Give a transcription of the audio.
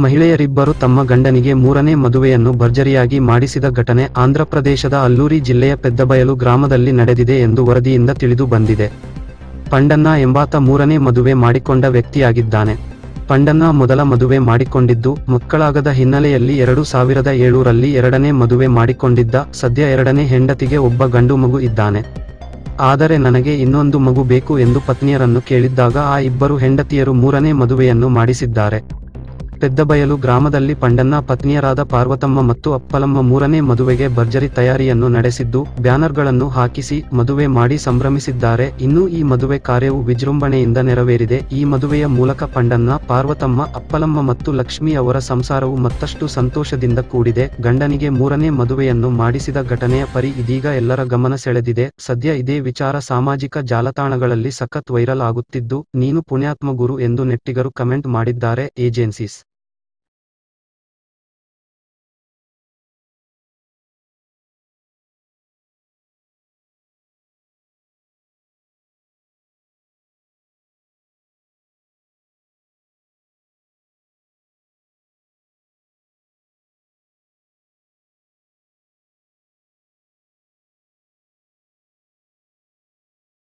ಮಹಿಳೆಯರಿಬ್ಬರು ತಮ್ಮ ಗಂಡನಿಗೆ ಮೂರನೇ ಮದುವೆಯನ್ನು ಭರ್ಜರಿಯಾಗಿ ಮಾಡಿಸಿದ ಘಟನೆ ಆಂಧ್ರಪ್ರದೇಶದ ಅಲ್ಲೂರಿ ಜಿಲ್ಲೆಯ ಪೆದ್ದಬಯಲು ಗ್ರಾಮದಲ್ಲಿ ನಡೆದಿದೆ ಎಂದು ವರದಿಯಿಂದ ತಿಳಿದು ಬಂದಿದೆ. ಪಂಡಣ್ಣ ಎಂಬಾತ ಮೂರನೇ ಮದುವೆ ಮಾಡಿಕೊಂಡ ವ್ಯಕ್ತಿಯಾಗಿದ್ದಾನೆ. ಪಂಡಣ್ಣ ಮೊದಲ ಮದುವೆ ಮಾಡಿಕೊಂಡಿದ್ದು ಮಕ್ಕಳಾಗದ ಹಿನ್ನೆಲೆಯಲ್ಲಿ 2007ರಲ್ಲಿ ಎರಡನೇ ಮದುವೆ ಮಾಡಿಕೊಂಡಿದ್ದ. ಸದ್ಯ ಎರಡನೇ ಹೆಂಡತಿಗೆ ಒಬ್ಬ ಗಂಡು ಮಗು ಇದ್ದಾನೆ. ಆದರೆ ನನಗೆ ಇನ್ನೊಂದು ಮಗು ಬೇಕು ಎಂದು ಪತ್ನಿಯರನ್ನು ಕೇಳಿದ್ದಾಗ ಆ ಇಬ್ಬರು ಹೆಂಡತಿಯರು ಮೂರನೇ ಮದುವೆಯನ್ನು ಮಾಡಿಸಿದ್ದಾರೆ. ಪೆದ್ದಬಯಲು ಗ್ರಾಮದಲ್ಲಿ ಪಂಡಣ್ಣ ಪತ್ನಿಯರಾದ ಪಾರ್ವತಮ್ಮ ಮತ್ತು ಅಪ್ಪಲಮ್ಮ ಮೂರನೇ ಮದುವೆಗೆ ಭರ್ಜರಿ ತಯಾರಿಯನ್ನು ನಡೆಸಿದ್ದು ಬ್ಯಾನರ್ಗಳನ್ನು ಹಾಕಿಸಿ ಮದುವೆ ಮಾಡಿ ಸಂಭ್ರಮಿಸಿದ್ದಾರೆ. ಇನ್ನು ಈ ಮದುವೆ ಕಾರ್ಯವು ವಿಜೃಂಭಣೆಯಿಂದ ನೆರವೇರಿದೆ. ಈ ಮದುವೆಯ ಮೂಲಕ ಪಂಡಣ್ಣ, ಪಾರ್ವತಮ್ಮ, ಅಪ್ಪಲಮ್ಮ ಮತ್ತು ಲಕ್ಷ್ಮಿ ಅವರ ಸಂಸಾರವು ಮತ್ತಷ್ಟು ಸಂತೋಷದಿಂದ ಕೂಡಿದೆ. ಗಂಡನಿಗೆ ಮೂರನೇ ಮದುವೆಯನ್ನು ಮಾಡಿಸಿದ ಘಟನೆಯ ಪರಿ ಇದೀಗ ಎಲ್ಲರ ಗಮನ ಸೆಳೆದಿದೆ. ಸದ್ಯ ಇದೇ ವಿಚಾರ ಸಾಮಾಜಿಕ ಜಾಲತಾಣಗಳಲ್ಲಿ ಸಖತ್ ವೈರಲ್ ಆಗುತ್ತಿದ್ದು, ನೀನು ಪುಣ್ಯಾತ್ಮ ಗುರು ಎಂದು ನೆಟ್ಟಿಗರು ಕಮೆಂಟ್ ಮಾಡಿದ್ದಾರೆ. ಏಜೆನ್ಸೀಸ್